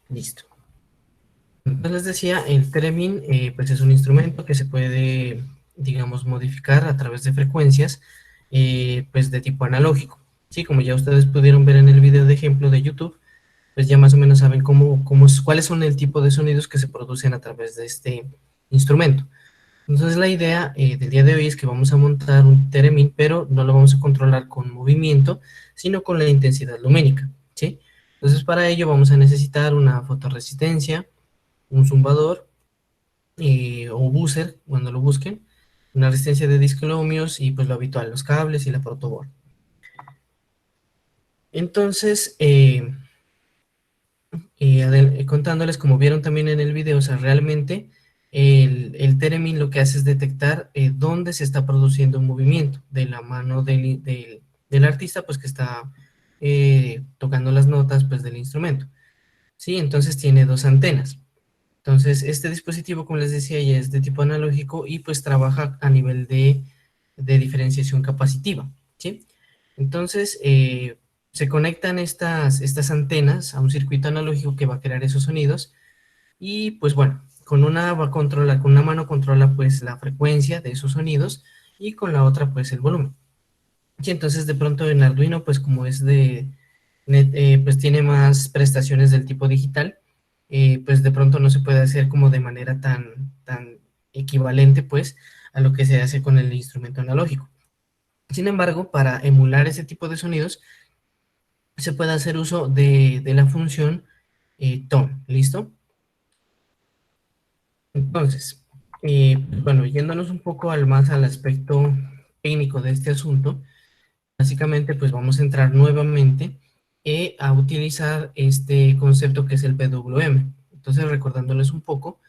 Listo. Entonces les decía, el Theremin pues es un instrumento que se puede, digamos, modificar a través de frecuencias pues de tipo analógico. Sí, como ya ustedes pudieron ver en el video de ejemplo de YouTube, pues ya más o menos saben cuáles son el tipo de sonidos que se producen a través de este instrumento. Entonces la idea del día de hoy es que vamos a montar un Theremin, pero no lo vamos a controlar con movimiento, sino con la intensidad lumínica, ¿sí? Entonces para ello vamos a necesitar una fotorresistencia, un zumbador o buzzer, cuando lo busquen, una resistencia de 10 kiloohmios y pues lo habitual, los cables y la protoboard. Entonces, contándoles, como vieron también en el video, o sea, realmente el Theremin lo que hace es detectar dónde se está produciendo un movimiento de la mano del artista, pues que está tocando las notas pues del instrumento. ¿Sí? Entonces tiene dos antenas. Entonces, este dispositivo, como les decía, ya es de tipo analógico y pues trabaja a nivel de diferenciación capacitiva, ¿sí? Entonces, se conectan estas antenas a un circuito analógico que va a crear esos sonidos y pues bueno, con una mano controla pues la frecuencia de esos sonidos y con la otra pues el volumen. Y entonces de pronto en Arduino pues como es pues tiene más prestaciones del tipo digital, pues de pronto no se puede hacer como de manera tan equivalente pues a lo que se hace con el instrumento analógico. Sin embargo, para emular ese tipo de sonidos, se puede hacer uso de la función tone, ¿listo? Entonces, bueno, yéndonos un poco más al aspecto técnico de este asunto, básicamente pues vamos a entrar nuevamente a utilizar este concepto que es el PWM. Entonces, recordándoles un poco,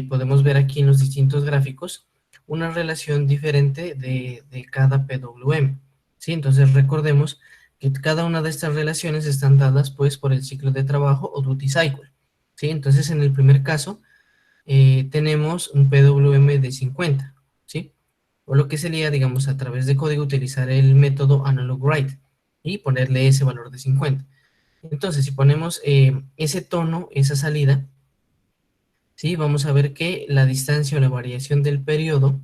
podemos ver aquí en los distintos gráficos una relación diferente de cada PWM. ¿Sí? Entonces recordemos que cada una de estas relaciones están dadas pues por el ciclo de trabajo o duty cycle. ¿Sí? Entonces en el primer caso tenemos un PWM de 50, ¿sí? O lo que sería, digamos, a través de código utilizar el método analog write y ponerle ese valor de 50. Entonces, si ponemos ese tono, esa salida, ¿sí? Vamos a ver que la distancia o la variación del periodo,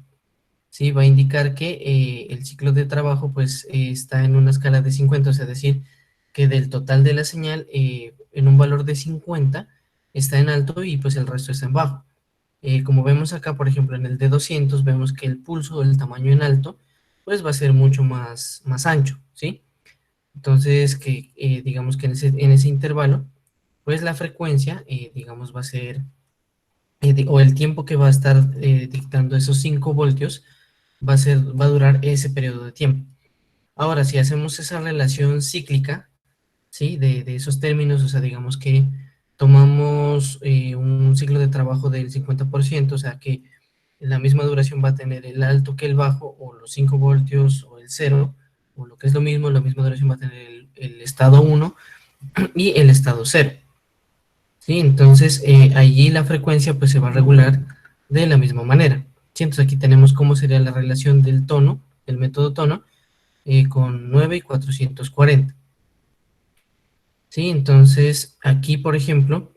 ¿sí? Va a indicar que el ciclo de trabajo pues está en una escala de 50, o sea, es decir, que del total de la señal en un valor de 50 está en alto y pues el resto está en bajo. Como vemos acá, por ejemplo, en el de 200, vemos que el pulso, el tamaño en alto, pues va a ser mucho más ancho, ¿sí? Entonces, digamos que en ese intervalo, pues la frecuencia, digamos, va a ser o el tiempo que va a estar dictando esos 5 voltios va a durar ese periodo de tiempo. Ahora, si hacemos esa relación cíclica, ¿sí? De esos términos, o sea, digamos que tomamos un ciclo de trabajo del 50%, o sea, que la misma duración va a tener el alto que el bajo, o los 5 voltios, o el cero, o lo que es lo mismo, la misma duración va a tener el estado uno y el estado cero. ¿Sí? Entonces, allí la frecuencia pues se va a regular de la misma manera. ¿Sí? Entonces aquí tenemos cómo sería la relación del tono, el método tono, con 9 y 440. ¿Sí? Entonces, aquí, por ejemplo,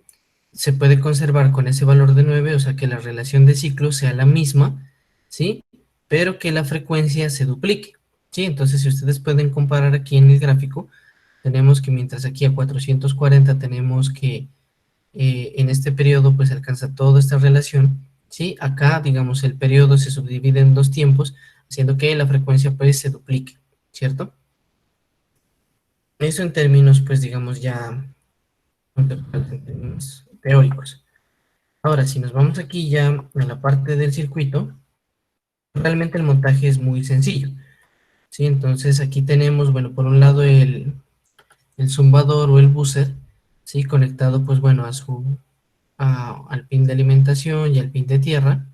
se puede conservar con ese valor de 9, o sea que la relación de ciclo sea la misma, ¿sí? Pero que la frecuencia se duplique, ¿sí? Entonces, si ustedes pueden comparar aquí en el gráfico, tenemos que mientras aquí a 440 tenemos que en este periodo pues alcanza toda esta relación, ¿sí? Acá, digamos, el periodo se subdivide en dos tiempos, haciendo que la frecuencia pues se duplique, ¿cierto? Eso en términos, pues, digamos, ya en términos teóricos. Ahora, si nos vamos aquí ya a la parte del circuito, realmente el montaje es muy sencillo, ¿sí? Entonces aquí tenemos, bueno, por un lado el zumbador o el buzzer, ¿sí? Conectado, pues, bueno, al pin de alimentación y al pin de tierra,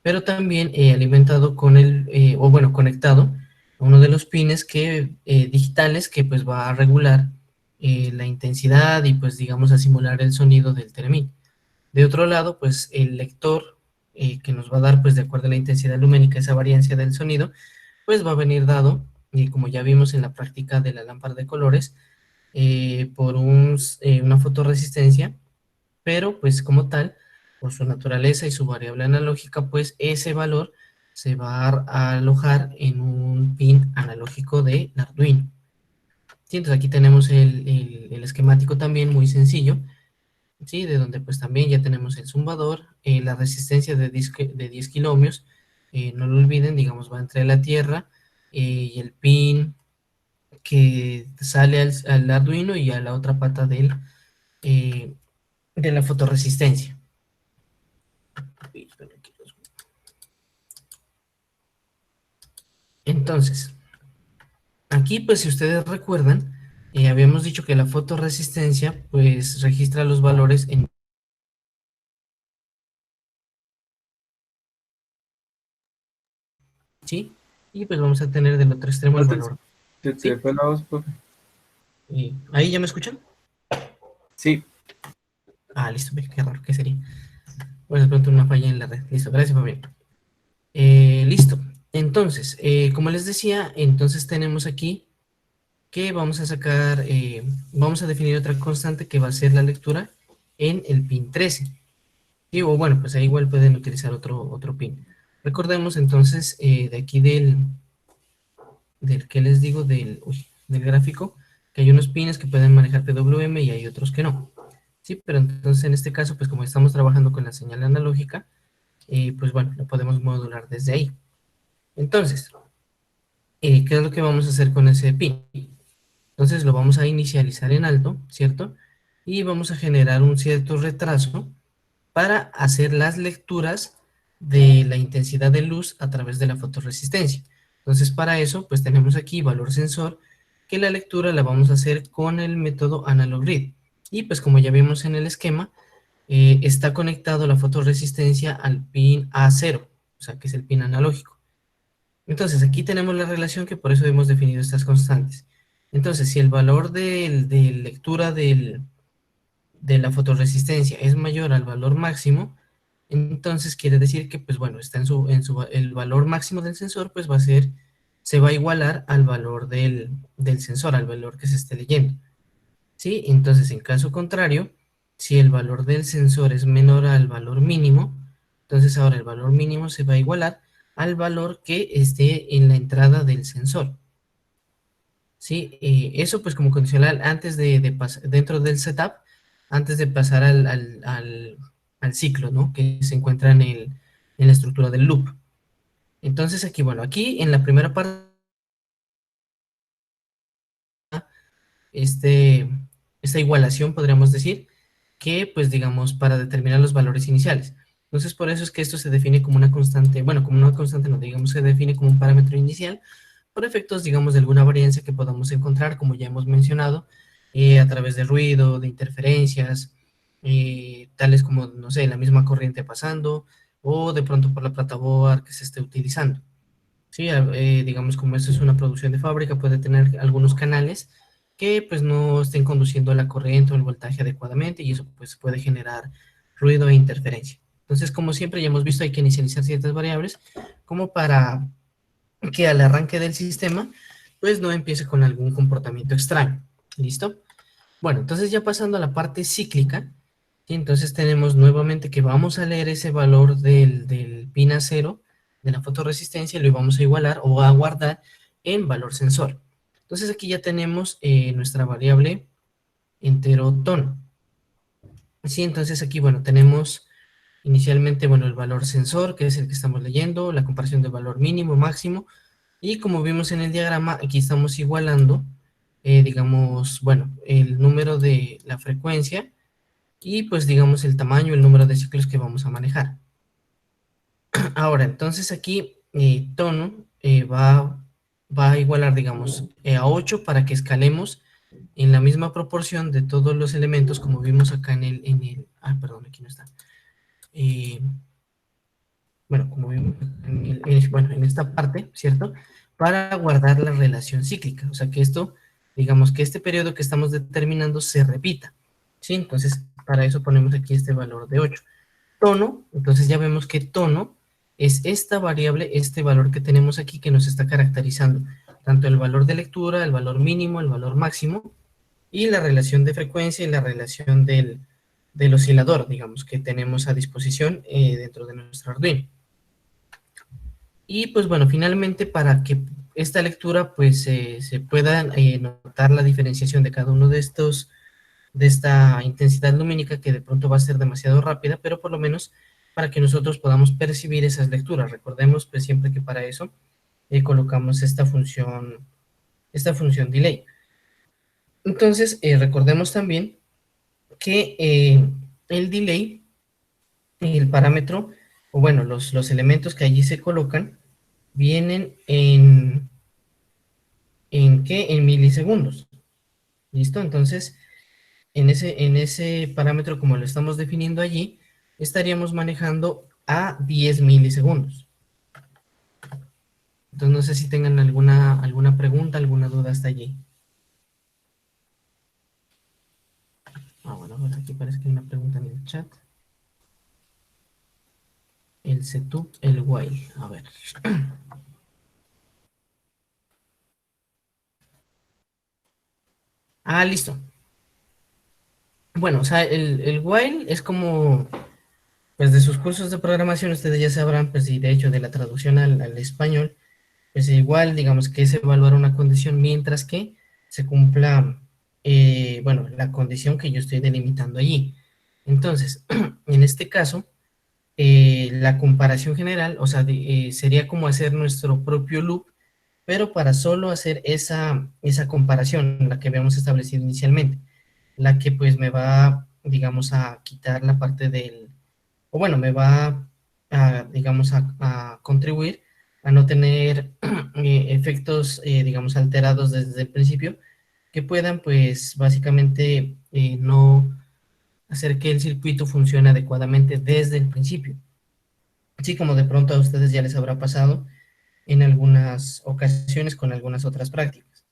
pero también alimentado o bueno, conectado a uno de los pines digitales que pues va a regular la intensidad y pues digamos a simular el sonido del Theremin. De otro lado, pues el lector que nos va a dar, pues de acuerdo a la intensidad lumínica, esa variancia del sonido, pues va a venir dado, y como ya vimos en la práctica de la lámpara de colores, por una una fotorresistencia, pero pues como tal, por su naturaleza y su variable analógica, pues ese valor se va a alojar en un pin analógico de Arduino. Sí, entonces aquí tenemos el esquemático también muy sencillo, ¿sí? De donde pues también ya tenemos el zumbador, la resistencia de 10 kiloohmios, no lo olviden, digamos, va entre la tierra y el pin que sale al Arduino y a la otra pata eh, de la fotorresistencia. Entonces, aquí pues si ustedes recuerdan, habíamos dicho que la fotorresistencia pues registra los valores en... ¿Sí? Y pues vamos a tener del otro extremo el valor. Te ¿Sí? fue la voz, profe. ¿Ahí ya me escuchan? Sí. Ah, listo, qué raro, ¿qué sería? Bueno, de pronto una falla en la red. Listo, gracias, Fabián. Listo. Entonces, como les decía, entonces tenemos aquí que vamos a sacar, vamos a definir otra constante que va a ser la lectura en el pin 13. ¿Sí? O bueno, pues ahí igual pueden utilizar otro pin. Recordemos entonces de aquí ¿qué les digo? Del gráfico, que hay unos pines que pueden manejar PWM y hay otros que no. Sí, pero entonces en este caso, pues como estamos trabajando con la señal analógica, pues bueno, lo podemos modular desde ahí. Entonces, ¿qué es lo que vamos a hacer con ese pin? Entonces lo vamos a inicializar en alto, ¿cierto? Y vamos a generar un cierto retraso para hacer las lecturas de la intensidad de luz a través de la fotorresistencia. Entonces para eso, pues tenemos aquí valor sensor, que la lectura la vamos a hacer con el método analog read. Y pues como ya vimos en el esquema, está conectado la fotorresistencia al pin A0, o sea que es el pin analógico. Entonces aquí tenemos la relación que por eso hemos definido estas constantes. Entonces si el valor de lectura de la fotorresistencia es mayor al valor máximo, entonces quiere decir que pues bueno, está el valor máximo del sensor pues se va a igualar al valor del sensor, al valor que se esté leyendo. ¿Sí? Entonces, en caso contrario, si el valor del sensor es menor al valor mínimo, entonces ahora el valor mínimo se va a igualar al valor que esté en la entrada del sensor. ¿Sí? Eso pues como condicional antes de pasar, dentro del setup, antes de pasar al ciclo, ¿no? Que se encuentra en la estructura del loop. Entonces aquí, bueno, aquí en la primera parte, este, esta igualación podríamos decir, que, pues digamos, para determinar los valores iniciales. Entonces, por eso es que esto se define como una constante, bueno, como una constante, no, digamos, se define como un parámetro inicial, por efectos, digamos, de alguna variancia que podamos encontrar, como ya hemos mencionado, a través de ruido, de interferencias, tales como, no sé, la misma corriente pasando, o de pronto por la plata board que se esté utilizando. Sí, digamos, como esto es una producción de fábrica, puede tener algunos canales que pues no estén conduciendo la corriente o el voltaje adecuadamente y eso pues puede generar ruido e interferencia. Entonces, como siempre ya hemos visto, hay que inicializar ciertas variables como para que al arranque del sistema pues no empiece con algún comportamiento extraño. ¿Listo? Bueno, entonces ya pasando a la parte cíclica, ¿sí? Entonces tenemos nuevamente que vamos a leer ese valor del pin a cero de la fotorresistencia y lo vamos a igualar o a guardar en valor sensor. Entonces aquí ya tenemos nuestra variable entero tono. Sí, entonces aquí, bueno, tenemos inicialmente, bueno, el valor sensor, que es el que estamos leyendo, la comparación del valor mínimo, máximo, y como vimos en el diagrama, aquí estamos igualando, digamos, bueno, el número de la frecuencia y pues digamos el tamaño, el número de ciclos que vamos a manejar. Ahora, entonces aquí tono va a igualar, digamos, a 8 para que escalemos en la misma proporción de todos los elementos, como vimos acá perdón, aquí no está. Eh, bueno, como vimos bueno, en esta parte, ¿cierto? Para guardar la relación cíclica, o sea que esto, digamos que este periodo que estamos determinando se repita, ¿sí? Entonces, para eso ponemos aquí este valor de 8. Tono, entonces ya vemos que tono es esta variable, este valor que tenemos aquí que nos está caracterizando, tanto el valor de lectura, el valor mínimo, el valor máximo, y la relación de frecuencia y la relación del oscilador, digamos, que tenemos a disposición dentro de nuestro Arduino. Y pues bueno, finalmente para que esta lectura pues se pueda notar la diferenciación de cada uno de estos, de esta intensidad lumínica que de pronto va a ser demasiado rápida, pero por lo menos para que nosotros podamos percibir esas lecturas. Recordemos pues siempre que para eso colocamos esta función delay. Entonces recordemos también que el delay, el parámetro, o bueno, los elementos que allí se colocan, vienen ¿en qué? En milisegundos. ¿Listo? Entonces, en ese parámetro, como lo estamos definiendo allí, estaríamos manejando a 10 milisegundos. Entonces, no sé si tengan alguna pregunta, alguna duda hasta allí. Bueno, pues aquí parece que hay una pregunta en el chat. El setup, el while. A ver. Listo. Bueno, o sea, el while es como, pues de sus cursos de programación ustedes ya sabrán, pues y de hecho de la traducción al español, pues igual digamos que es evaluar una condición mientras que se cumpla, bueno, la condición que yo estoy delimitando allí. Entonces, en este caso, la comparación general, o sea, sería como hacer nuestro propio loop, pero para solo hacer esa comparación, la que habíamos establecido inicialmente, la que pues me va, digamos, a quitar la parte del, o bueno, me va a, digamos, a contribuir a no tener efectos, digamos, alterados desde el principio, que puedan, pues, básicamente no hacer que el circuito funcione adecuadamente desde el principio. Así como de pronto a ustedes ya les habrá pasado en algunas ocasiones con algunas otras prácticas.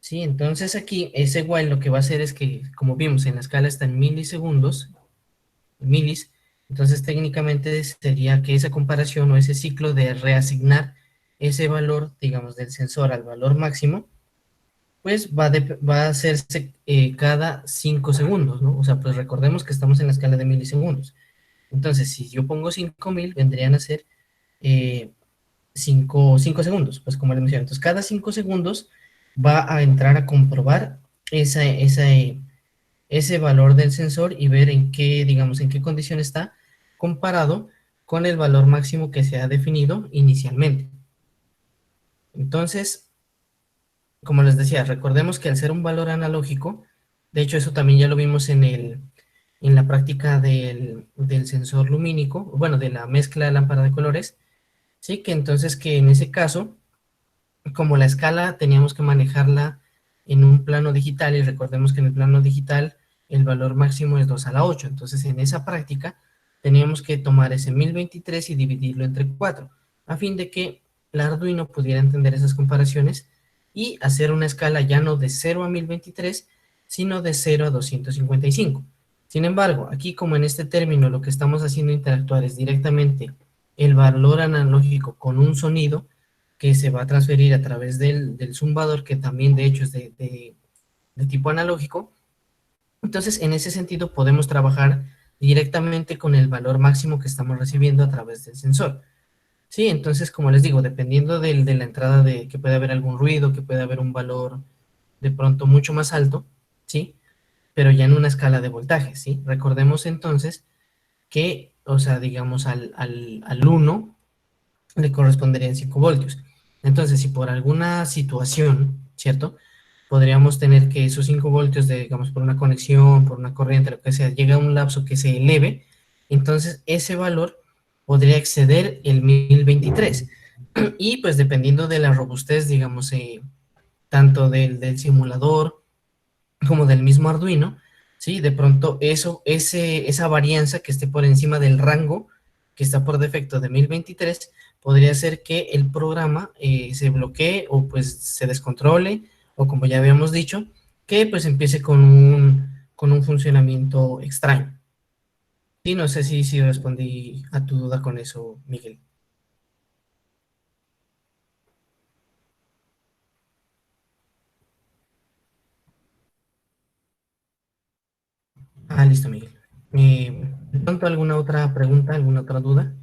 Sí, entonces aquí ese while lo que va a hacer es que, como vimos, en la escala está en milisegundos, milis, entonces técnicamente sería que esa comparación o ese ciclo de reasignar ese valor, digamos, del sensor al valor máximo, pues va a hacerse cada 5 segundos, ¿no? O sea, pues recordemos que estamos en la escala de milisegundos. Entonces, si yo pongo 5000, vendrían a ser 5 segundos, pues como le mencioné. Entonces, cada 5 segundos va a entrar a comprobar ese valor del sensor y ver en qué, digamos, en qué condición está comparado con el valor máximo que se ha definido inicialmente. Entonces, como les decía, recordemos que al ser un valor analógico, de hecho eso también ya lo vimos en la práctica del sensor lumínico, bueno, de la mezcla de lámpara de colores, sí, que entonces que en ese caso, como la escala teníamos que manejarla en un plano digital, y recordemos que en el plano digital el valor máximo es 2 a la 8, entonces en esa práctica teníamos que tomar ese 1023 y dividirlo entre 4, a fin de que el Arduino pudiera entender esas comparaciones y hacer una escala ya no de 0 a 1023, sino de 0 a 255. Sin embargo, aquí como en este término lo que estamos haciendo interactuar es directamente el valor analógico con un sonido, que se va a transferir a través del zumbador, que también de hecho es de tipo analógico. Entonces, en ese sentido, podemos trabajar directamente con el valor máximo que estamos recibiendo a través del sensor. Sí, entonces, como les digo, dependiendo de la entrada de que puede haber algún ruido, que puede haber un valor de pronto mucho más alto, ¿sí? Pero ya en una escala de voltaje, ¿sí? Recordemos entonces que, o sea, digamos al 1 le corresponderían 5 voltios. Entonces, si por alguna situación, ¿cierto? Podríamos tener que esos 5 voltios, digamos, por una conexión, por una corriente, lo que sea, llega a un lapso que se eleve, entonces ese valor podría exceder el 1023. Y pues dependiendo de la robustez, digamos, tanto del simulador como del mismo Arduino, ¿sí? De pronto esa varianza que esté por encima del rango que está por defecto de 1023 podría hacer que el programa se bloquee o pues se descontrole, o como ya habíamos dicho, que pues empiece con un funcionamiento extraño. Y no sé si respondí a tu duda con eso, Miguel. Listo, Miguel. ¿De pronto alguna otra pregunta, alguna otra duda?